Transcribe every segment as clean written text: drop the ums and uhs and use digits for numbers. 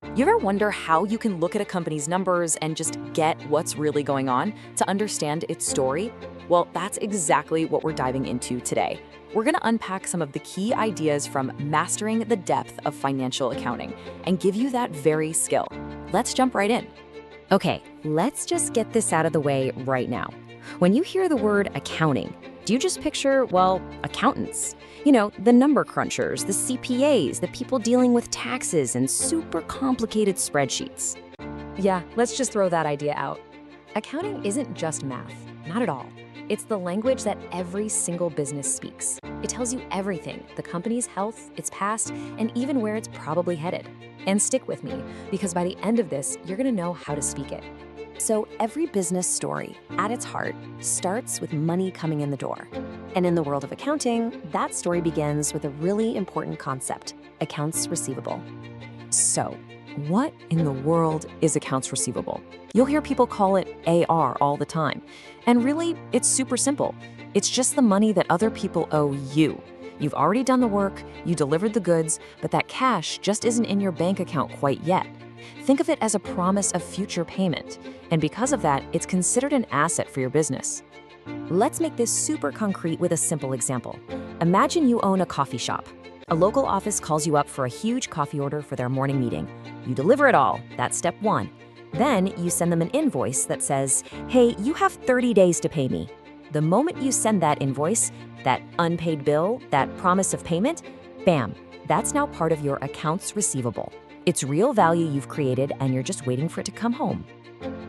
You ever wonder how you can look at a company's numbers and just get what's really going on to understand its story? Well, that's exactly what we're diving into today. We're going to unpack some of the key ideas from mastering the depth of financial accounting and give you that very skill. Let's jump right in. Okay, let's just get this out of the way right now. When you hear the word accounting, do you just picture, well, accountants? You know, the number crunchers, the CPAs, the people dealing with taxes and super complicated spreadsheets. Yeah, let's just throw that idea out. Accounting isn't just math, not at all. It's the language that every single business speaks. It tells you everything, the company's health, its past, and even where it's probably headed. And stick with me, because by the end of this, you're gonna know how to speak it. So every business story, at its heart, starts with money coming in the door. And in the world of accounting, that story begins with a really important concept: accounts receivable. So, what in the world is accounts receivable? You'll hear people call it AR all the time. And really, it's super simple. It's just the money that other people owe you. You've already done the work, you delivered the goods, but that cash just isn't in your bank account quite yet. Think of it as a promise of future payment, and because of that, it's considered an asset for your business. Let's make this super concrete with a simple example. Imagine you own a coffee shop. A local office calls you up for a huge coffee order for their morning meeting. You deliver it all, that's step one. Then you send them an invoice that says, hey, you have 30 days to pay me. The moment you send that invoice, that unpaid bill, that promise of payment, bam, that's now part of your accounts receivable. It's real value you've created and you're just waiting for it to come home.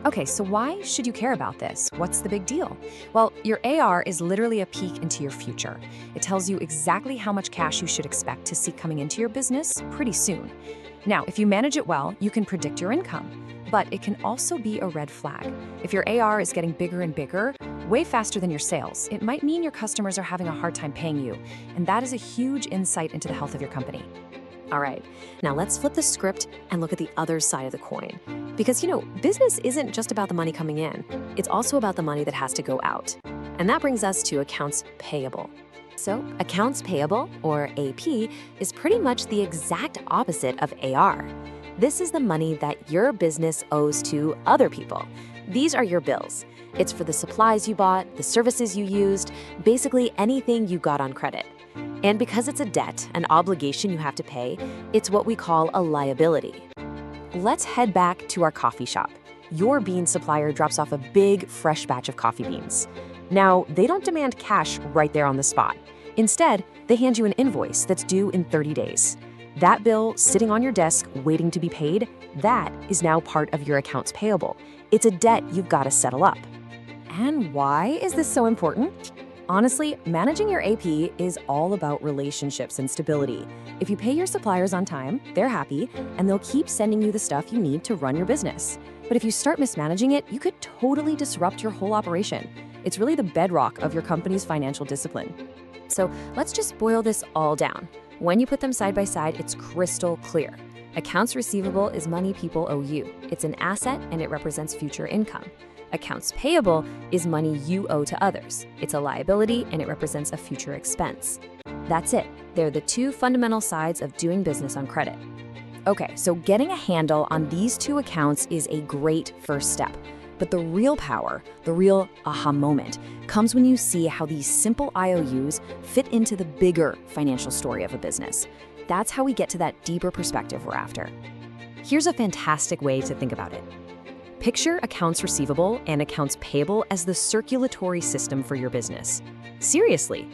Okay, so why should you care about this? What's the big deal? Well, your AR is literally a peek into your future. It tells you exactly how much cash you should expect to see coming into your business pretty soon. Now, if you manage it well, you can predict your income. But it can also be a red flag. If your AR is getting bigger and bigger, way faster than your sales, it might mean your customers are having a hard time paying you. And that is a huge insight into the health of your company. All right, now let's flip the script and look at the other side of the coin. Because, business isn't just about the money coming in. It's also about the money that has to go out. And that brings us to accounts payable. So, accounts payable, or AP, is pretty much the exact opposite of AR. This is the money that your business owes to other people. These are your bills. It's for the supplies you bought, the services you used, basically anything you got on credit. And because it's a debt, an obligation you have to pay, it's what we call a liability. Let's head back to our coffee shop. Your bean supplier drops off a big, fresh batch of coffee beans. Now, they don't demand cash right there on the spot. Instead, they hand you an invoice that's due in 30 days. That bill sitting on your desk waiting to be paid, that is now part of your accounts payable. It's a debt you've got to settle up. And why is this so important? Honestly, managing your AP is all about relationships and stability. If you pay your suppliers on time, they're happy, and they'll keep sending you the stuff you need to run your business. But if you start mismanaging it, you could totally disrupt your whole operation. It's really the bedrock of your company's financial discipline. So let's just boil this all down. When you put them side by side, it's crystal clear. Accounts receivable is money people owe you. It's an asset and it represents future income. Accounts payable is money you owe to others. It's a liability and it represents a future expense. That's it. They're the two fundamental sides of doing business on credit. Okay, so getting a handle on these two accounts is a great first step. But the real power, the real aha moment, comes when you see how these simple IOUs fit into the bigger financial story of a business. That's how we get to that deeper perspective we're after. Here's a fantastic way to think about it. Picture accounts receivable and accounts payable as the circulatory system for your business. Seriously,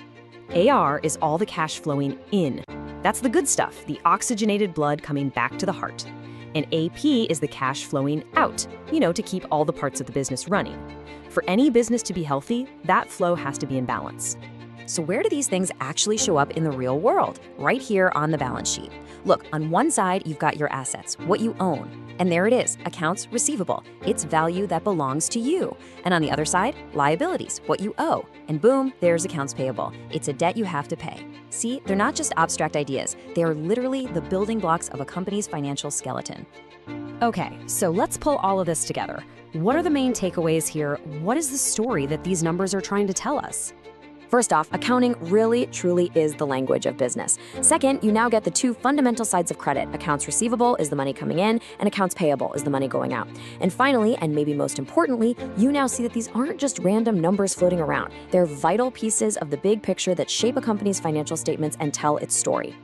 AR is all the cash flowing in. That's the good stuff, the oxygenated blood coming back to the heart. And AP is the cash flowing out, to keep all the parts of the business running. For any business to be healthy, that flow has to be in balance. So where do these things actually show up in the real world? Right here on the balance sheet. Look, on one side, you've got your assets, what you own. And there it is, accounts receivable. It's value that belongs to you. And on the other side, liabilities, what you owe. And boom, there's accounts payable. It's a debt you have to pay. See, they're not just abstract ideas. They are literally the building blocks of a company's financial skeleton. Okay, so let's pull all of this together. What are the main takeaways here? What is the story that these numbers are trying to tell us? First off, accounting really, truly is the language of business. Second, you now get the two fundamental sides of credit. Accounts receivable is the money coming in, and accounts payable is the money going out. And finally, and maybe most importantly, you now see that these aren't just random numbers floating around. They're vital pieces of the big picture that shape a company's financial statements and tell its story.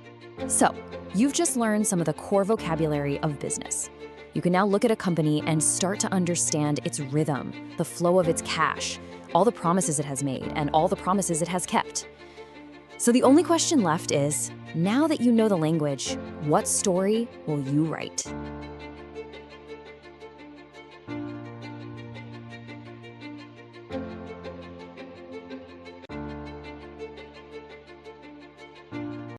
So, you've just learned some of the core vocabulary of business. You can now look at a company and start to understand its rhythm, the flow of its cash, all the promises it has made, and all the promises it has kept. So the only question left is, now that you know the language, what story will you write?